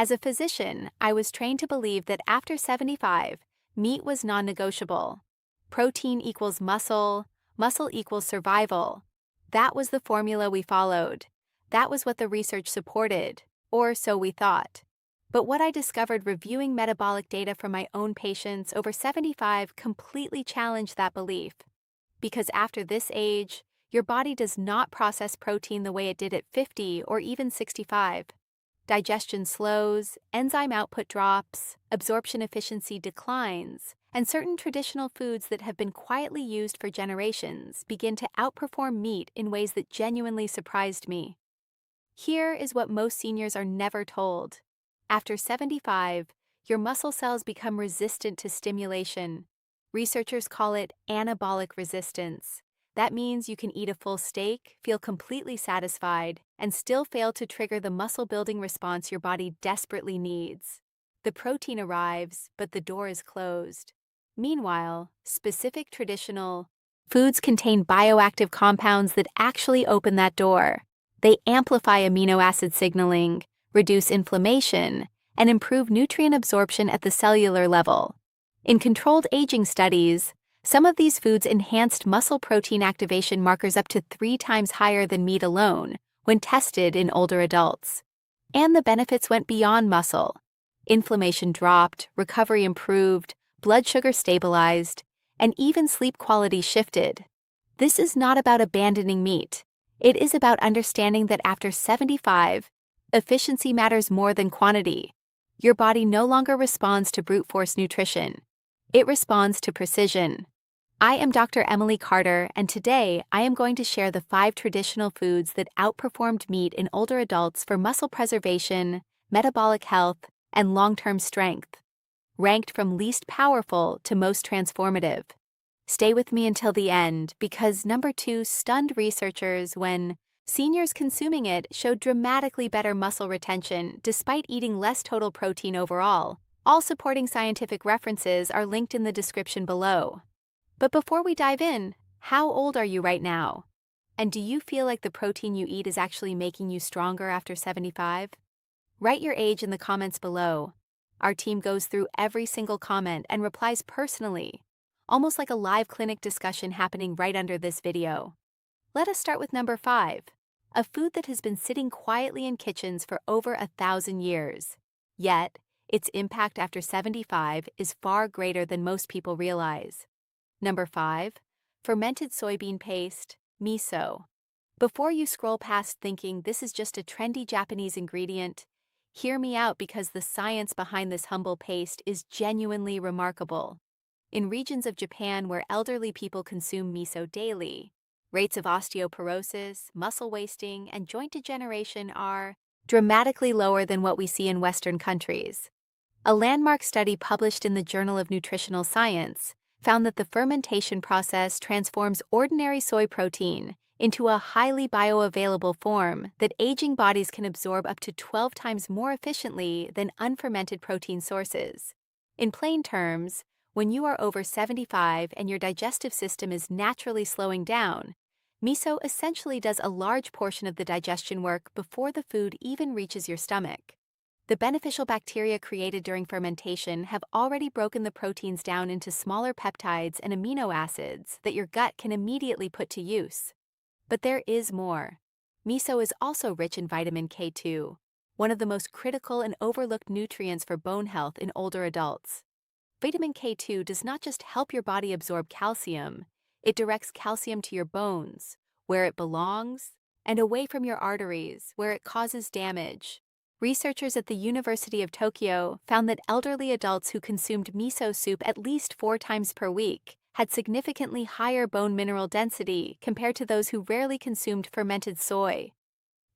As a physician, I was trained to believe that after 75, meat was non-negotiable. Protein equals muscle, muscle equals survival. That was the formula we followed. That was what the research supported, or so we thought. But what I discovered reviewing metabolic data from my own patients over 75 completely challenged that belief. Because after this age, your body does not process protein the way it did at 50 or even 65. Digestion slows, enzyme output drops, absorption efficiency declines, and certain traditional foods that have been quietly used for generations begin to outperform meat in ways that genuinely surprised me. Here is what most seniors are never told. After 75, your muscle cells become resistant to stimulation. Researchers call it anabolic resistance. That means you can eat a full steak, feel completely satisfied, and still fail to trigger the muscle-building response your body desperately needs. The protein arrives, but the door is closed. Meanwhile, specific traditional foods contain bioactive compounds that actually open that door. They amplify amino acid signaling, reduce inflammation, and improve nutrient absorption at the cellular level. In controlled aging studies, some of these foods enhanced muscle protein activation markers up to 3 times higher than meat alone when tested in older adults. And the benefits went beyond muscle. Inflammation dropped, recovery improved, blood sugar stabilized, and even sleep quality shifted. This is not about abandoning meat. It is about understanding that after 75, efficiency matters more than quantity. Your body no longer responds to brute force nutrition. It responds to precision. I am Dr. Emily Carter, and today I am going to share the 5 traditional foods that outperformed meat in older adults for muscle preservation, metabolic health, and long-term strength, ranked from least powerful to most transformative. Stay with me until the end because number 2 stunned researchers when seniors consuming it showed dramatically better muscle retention despite eating less total protein overall. All supporting scientific references are linked in the description below. But before we dive in, how old are you right now? And do you feel like the protein you eat is actually making you stronger after 75? Write your age in the comments below. Our team goes through every single comment and replies personally, almost like a live clinic discussion happening right under this video. Let us start with number 5, a food that has been sitting quietly in kitchens for over 1,000 years. Yet, its impact after 75 is far greater than most people realize. Number 5, fermented soybean paste, miso. Before you scroll past thinking this is just a trendy Japanese ingredient, hear me out because the science behind this humble paste is genuinely remarkable. In regions of Japan where elderly people consume miso daily, rates of osteoporosis, muscle wasting, and joint degeneration are dramatically lower than what we see in Western countries. A landmark study published in the Journal of Nutritional Science found that the fermentation process transforms ordinary soy protein into a highly bioavailable form that aging bodies can absorb up to 12 times more efficiently than unfermented protein sources. In plain terms, when you are over 75 and your digestive system is naturally slowing down, miso essentially does a large portion of the digestion work before the food even reaches your stomach. The beneficial bacteria created during fermentation have already broken the proteins down into smaller peptides and amino acids that your gut can immediately put to use. But there is more. Miso is also rich in vitamin K2, one of the most critical and overlooked nutrients for bone health in older adults. Vitamin K2 does not just help your body absorb calcium, it directs calcium to your bones, where it belongs, and away from your arteries, where it causes damage. Researchers at the University of Tokyo found that elderly adults who consumed miso soup at least 4 times per week had significantly higher bone mineral density compared to those who rarely consumed fermented soy.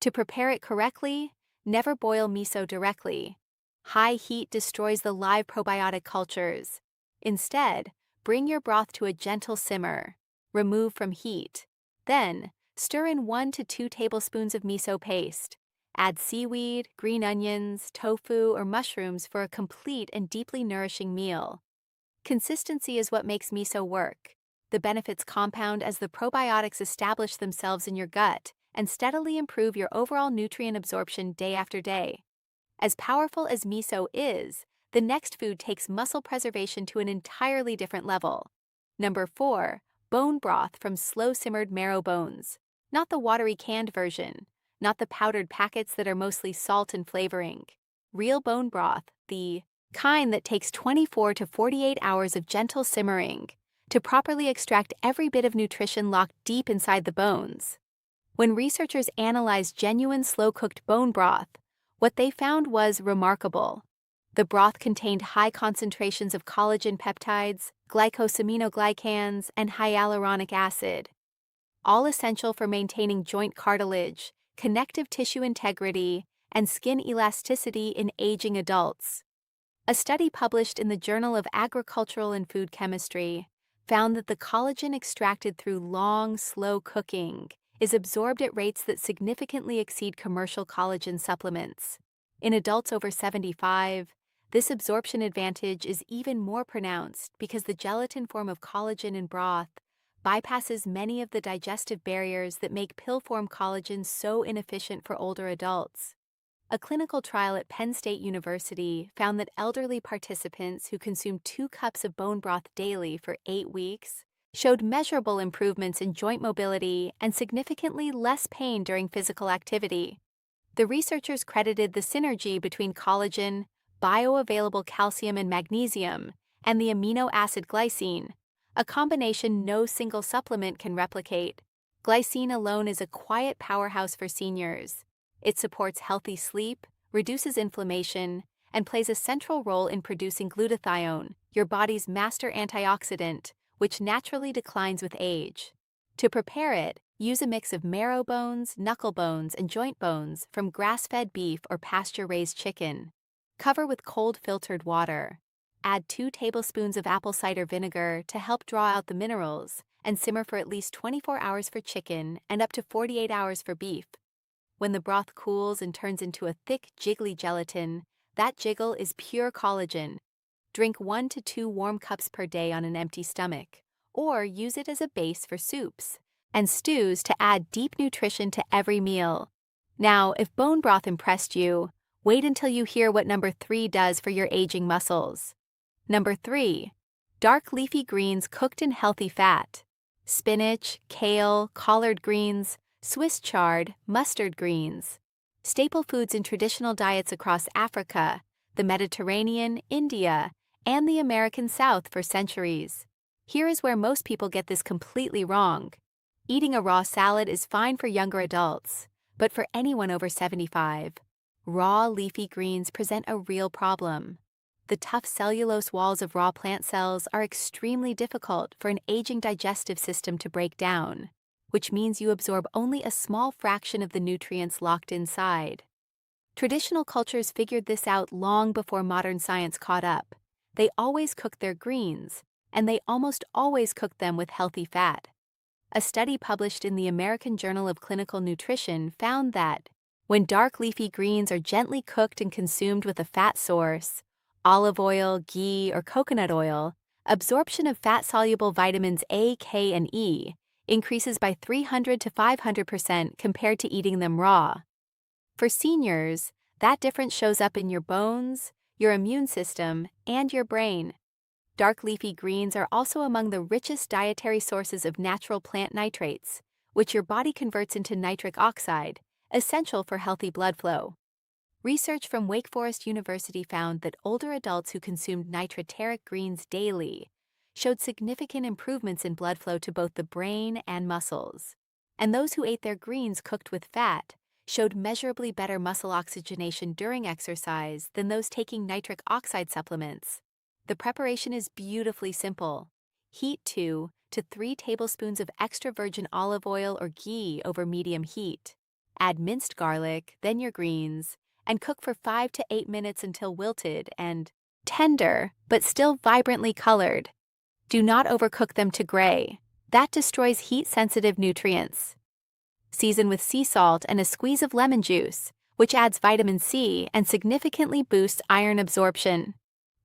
To prepare it correctly, never boil miso directly. High heat destroys the live probiotic cultures. Instead, bring your broth to a gentle simmer. Remove from heat. Then, stir in 1 to 2 tablespoons of miso paste. Add seaweed, green onions, tofu, or mushrooms for a complete and deeply nourishing meal. Consistency is what makes miso work. The benefits compound as the probiotics establish themselves in your gut and steadily improve your overall nutrient absorption day after day. As powerful as miso is, the next food takes muscle preservation to an entirely different level. Number 4. Bone broth from slow-simmered marrow bones. Not the watery canned version, not the powdered packets that are mostly salt and flavoring. Real bone broth, the kind that takes 24 to 48 hours of gentle simmering to properly extract every bit of nutrition locked deep inside the bones. When researchers analyzed genuine slow-cooked bone broth, what they found was remarkable. The broth contained high concentrations of collagen peptides, glycosaminoglycans, and hyaluronic acid, all essential for maintaining joint cartilage, connective tissue integrity, and skin elasticity in aging adults. A study published in the Journal of Agricultural and Food Chemistry found that the collagen extracted through long, slow cooking is absorbed at rates that significantly exceed commercial collagen supplements. In adults over 75, this absorption advantage is even more pronounced because the gelatin form of collagen in broth bypasses many of the digestive barriers that make pill-form collagen so inefficient for older adults. A clinical trial at Penn State University found that elderly participants who consumed 2 cups of bone broth daily for 8 weeks showed measurable improvements in joint mobility and significantly less pain during physical activity. The researchers credited the synergy between collagen, bioavailable calcium and magnesium, and the amino acid glycine, a combination no single supplement can replicate. Glycine alone is a quiet powerhouse for seniors. It supports healthy sleep, reduces inflammation, and plays a central role in producing glutathione, your body's master antioxidant, which naturally declines with age. To prepare it, use a mix of marrow bones, knuckle bones, and joint bones from grass-fed beef or pasture-raised chicken. Cover with cold filtered water. Add 2 tablespoons of apple cider vinegar to help draw out the minerals, and simmer for at least 24 hours for chicken and up to 48 hours for beef. When the broth cools and turns into a thick, jiggly gelatin, that jiggle is pure collagen. Drink 1 to 2 warm cups per day on an empty stomach, or use it as a base for soups and stews to add deep nutrition to every meal. Now, if bone broth impressed you, wait until you hear what number 3 does for your aging muscles. Number 3. Dark leafy greens cooked in healthy fat. Spinach, kale, collard greens, Swiss chard, mustard greens. Staple foods in traditional diets across Africa, the Mediterranean, India, and the American South for centuries. Here is where most people get this completely wrong. Eating a raw salad is fine for younger adults, but for anyone over 75, raw leafy greens present a real problem. The tough cellulose walls of raw plant cells are extremely difficult for an aging digestive system to break down, which means you absorb only a small fraction of the nutrients locked inside. Traditional cultures figured this out long before modern science caught up. They always cooked their greens, and they almost always cooked them with healthy fat. A study published in the American Journal of Clinical Nutrition found that when dark leafy greens are gently cooked and consumed with a fat source, olive oil, ghee, or coconut oil, absorption of fat-soluble vitamins A, K, and E increases by 300 to 500% compared to eating them raw. For seniors, that difference shows up in your bones, your immune system, and your brain. Dark leafy greens are also among the richest dietary sources of natural plant nitrates, which your body converts into nitric oxide, essential for healthy blood flow. Research from Wake Forest University found that older adults who consumed nitriteric greens daily showed significant improvements in blood flow to both the brain and muscles. And those who ate their greens cooked with fat showed measurably better muscle oxygenation during exercise than those taking nitric oxide supplements. The preparation is beautifully simple. Heat 2 to 3 tablespoons of extra virgin olive oil or ghee over medium heat. Add minced garlic, then your greens, and cook for 5 to 8 minutes until wilted and tender, but still vibrantly colored. Do not overcook them to gray. That destroys heat-sensitive nutrients. Season with sea salt and a squeeze of lemon juice, which adds vitamin C and significantly boosts iron absorption.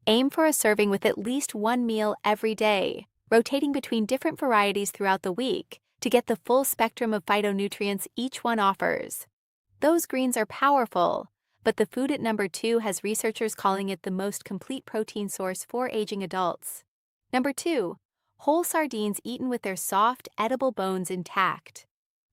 Aim for a serving with at least 1 meal every day, rotating between different varieties throughout the week to get the full spectrum of phytonutrients each one offers. Those greens are powerful, but the food at number 2 has researchers calling it the most complete protein source for aging adults. Number 2. Whole sardines eaten with their soft, edible bones intact.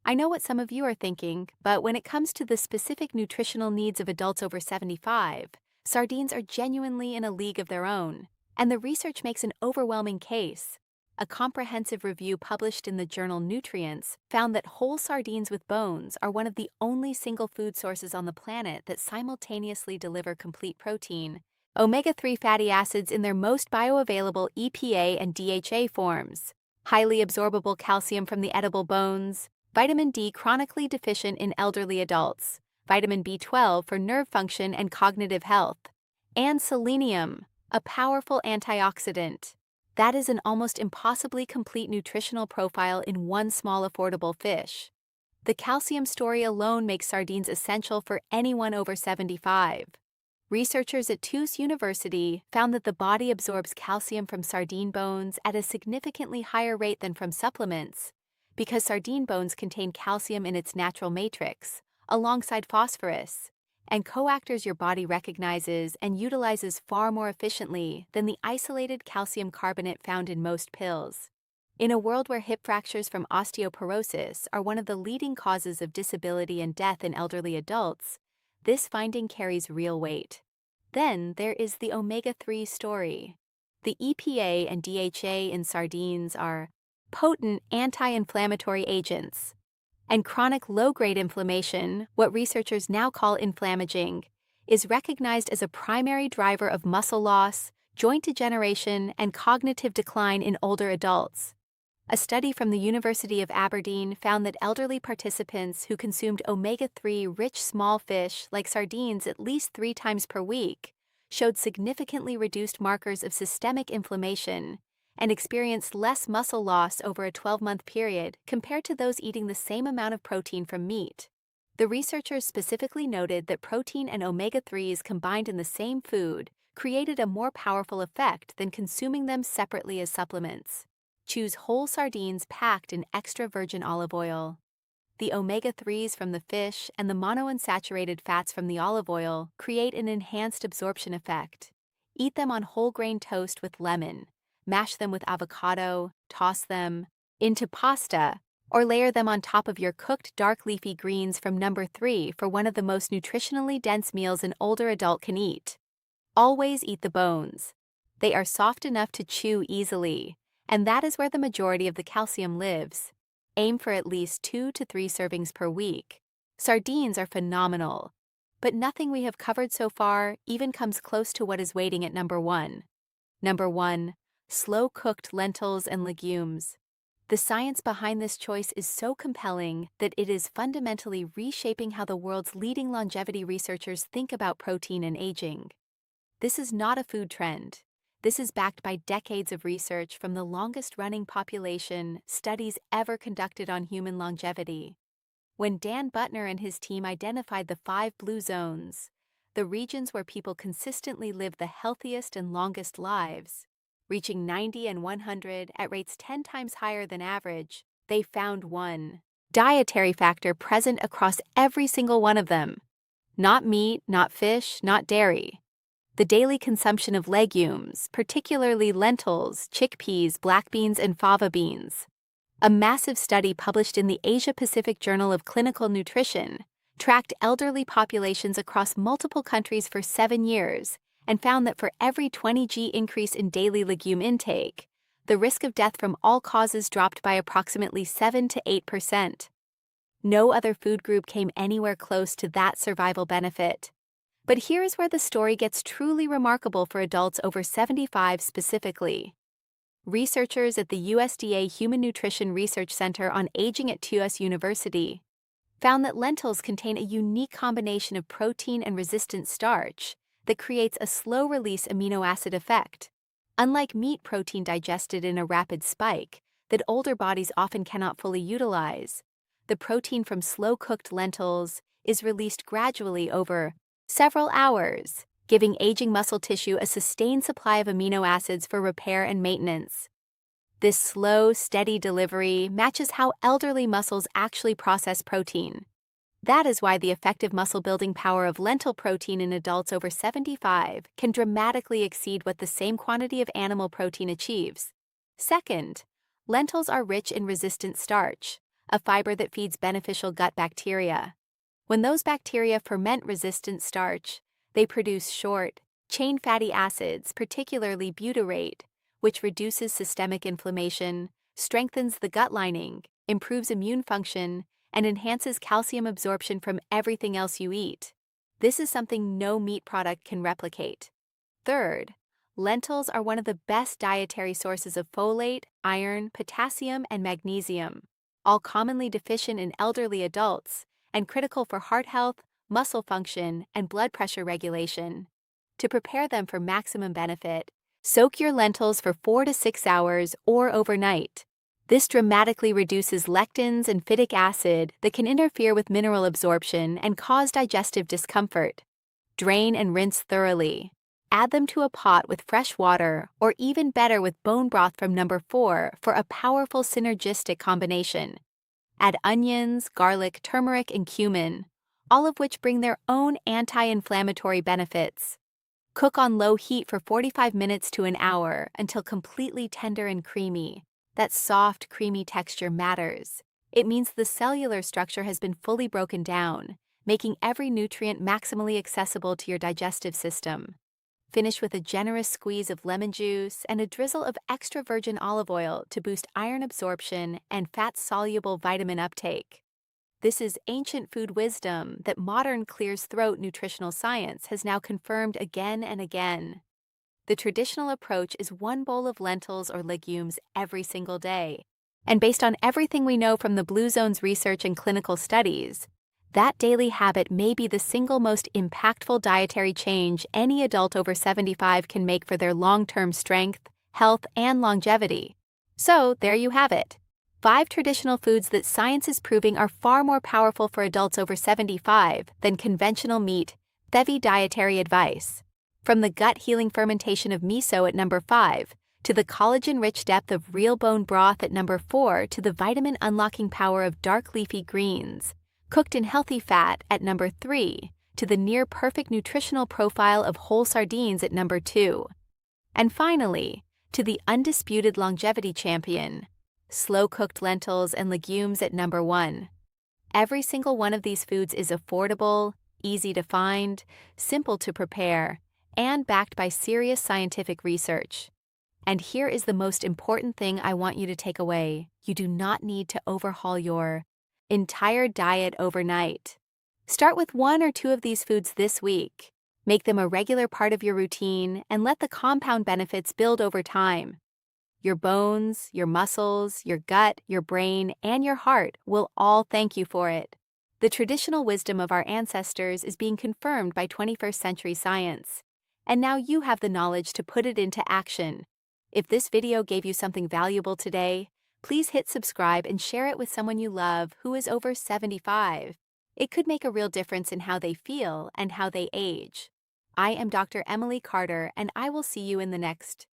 I know what some of you are thinking, but when it comes to the specific nutritional needs of adults over 75, sardines are genuinely in a league of their own, and the research makes an overwhelming case. A comprehensive review published in the journal Nutrients found that whole sardines with bones are one of the only single food sources on the planet that simultaneously deliver complete protein, omega-3 fatty acids in their most bioavailable EPA and DHA forms, highly absorbable calcium from the edible bones, vitamin D chronically deficient in elderly adults, vitamin B12 for nerve function and cognitive health, and selenium, a powerful antioxidant. That is an almost impossibly complete nutritional profile in one small affordable fish. The calcium story alone makes sardines essential for anyone over 75. Researchers at TUS University found that the body absorbs calcium from sardine bones at a significantly higher rate than from supplements, because sardine bones contain calcium in its natural matrix, alongside phosphorus, and coactors your body recognizes and utilizes far more efficiently than the isolated calcium carbonate found in most pills. In a world where hip fractures from osteoporosis are one of the leading causes of disability and death in elderly adults, this finding carries real weight. Then there is the omega-3 story. The EPA and DHA in sardines are potent anti-inflammatory agents, and chronic low-grade inflammation, what researchers now call inflammaging, is recognized as a primary driver of muscle loss, joint degeneration, and cognitive decline in older adults. A study from the University of Aberdeen found that elderly participants who consumed omega-3 rich small fish like sardines at least 3 times per week showed significantly reduced markers of systemic inflammation and experienced less muscle loss over a 12-month period compared to those eating the same amount of protein from meat. The researchers specifically noted that protein and omega-3s combined in the same food created a more powerful effect than consuming them separately as supplements. Choose whole sardines packed in extra virgin olive oil. The omega-3s from the fish and the monounsaturated fats from the olive oil create an enhanced absorption effect. Eat them on whole grain toast with lemon. Mash them with avocado, toss them into pasta, or layer them on top of your cooked dark leafy greens from number 3 for one of the most nutritionally dense meals an older adult can eat. Always eat the bones. They are soft enough to chew easily, and that is where the majority of the calcium lives. Aim for at least 2 to 3 servings per week. Sardines are phenomenal, but nothing we have covered so far even comes close to what is waiting at number 1. Number 1. Slow-cooked lentils and legumes. The science behind this choice is so compelling that it is fundamentally reshaping how the world's leading longevity researchers think about protein and aging. This is not a food trend. This is backed by decades of research from the longest-running population studies ever conducted on human longevity. When Dan Buttner and his team identified the 5 blue zones, the regions where people consistently live the healthiest and longest lives, reaching 90 and 100 at rates 10 times higher than average, they found one dietary factor present across every single one of them. Not meat, not fish, not dairy. The daily consumption of legumes, particularly lentils, chickpeas, black beans, and fava beans. A massive study published in the Asia-Pacific Journal of Clinical Nutrition tracked elderly populations across multiple countries for 7 years and found that for every 20g increase in daily legume intake, the risk of death from all causes dropped by approximately 7 to 8%. No other food group came anywhere close to that survival benefit. But here is where the story gets truly remarkable for adults over 75 specifically. Researchers at the USDA Human Nutrition Research Center on Aging at TUS University found that lentils contain a unique combination of protein and resistant starch that creates a slow-release amino acid effect. Unlike meat protein digested in a rapid spike that older bodies often cannot fully utilize, the protein from slow-cooked lentils is released gradually over several hours, giving aging muscle tissue a sustained supply of amino acids for repair and maintenance. This slow, steady delivery matches how elderly muscles actually process protein. That is why the effective muscle-building power of lentil protein in adults over 75 can dramatically exceed what the same quantity of animal protein achieves. Second, lentils are rich in resistant starch, a fiber that feeds beneficial gut bacteria. When those bacteria ferment resistant starch, they produce short, chain fatty acids, particularly butyrate, which reduces systemic inflammation, strengthens the gut lining, improves immune function, and enhances calcium absorption from everything else you eat. This is something no meat product can replicate. Third, lentils are one of the best dietary sources of folate, iron, potassium, and magnesium, all commonly deficient in elderly adults and critical for heart health, muscle function, and blood pressure regulation. To prepare them for maximum benefit, soak your lentils for 4 to 6 hours or overnight. This dramatically reduces lectins and phytic acid that can interfere with mineral absorption and cause digestive discomfort. Drain and rinse thoroughly. Add them to a pot with fresh water, or even better with bone broth from number 4 for a powerful synergistic combination. Add onions, garlic, turmeric, and cumin, all of which bring their own anti-inflammatory benefits. Cook on low heat for 45 minutes to an hour until completely tender and creamy. That soft, creamy texture matters. It means the cellular structure has been fully broken down, making every nutrient maximally accessible to your digestive system. Finish with a generous squeeze of lemon juice and a drizzle of extra virgin olive oil to boost iron absorption and fat-soluble vitamin uptake. This is ancient food wisdom that modern clears throat nutritional science has now confirmed again and again. The traditional approach is one bowl of lentils or legumes every single day. And based on everything we know from the Blue Zone's research and clinical studies, that daily habit may be the single most impactful dietary change any adult over 75 can make for their long-term strength, health, and longevity. So, there you have it. 5 traditional foods that science is proving are far more powerful for adults over 75 than conventional meat, heavy dietary advice. From the gut-healing fermentation of miso at number 5, to the collagen-rich depth of real bone broth at number 4, to the vitamin-unlocking power of dark leafy greens, cooked in healthy fat at number 3, to the near-perfect nutritional profile of whole sardines at number 2. And finally, to the undisputed longevity champion, slow-cooked lentils and legumes at number 1. Every single one of these foods is affordable, easy to find, simple to prepare, and backed by serious scientific research. And here is the most important thing I want you to take away. You do not need to overhaul your entire diet overnight. Start with 1 or 2 of these foods this week. Make them a regular part of your routine and let the compound benefits build over time. Your bones, your muscles, your gut, your brain, and your heart will all thank you for it. The traditional wisdom of our ancestors is being confirmed by 21st century science. And now you have the knowledge to put it into action. If this video gave you something valuable today, please hit subscribe and share it with someone you love who is over 75. It could make a real difference in how they feel and how they age. I am Dr. Emily Carter, and I will see you in the next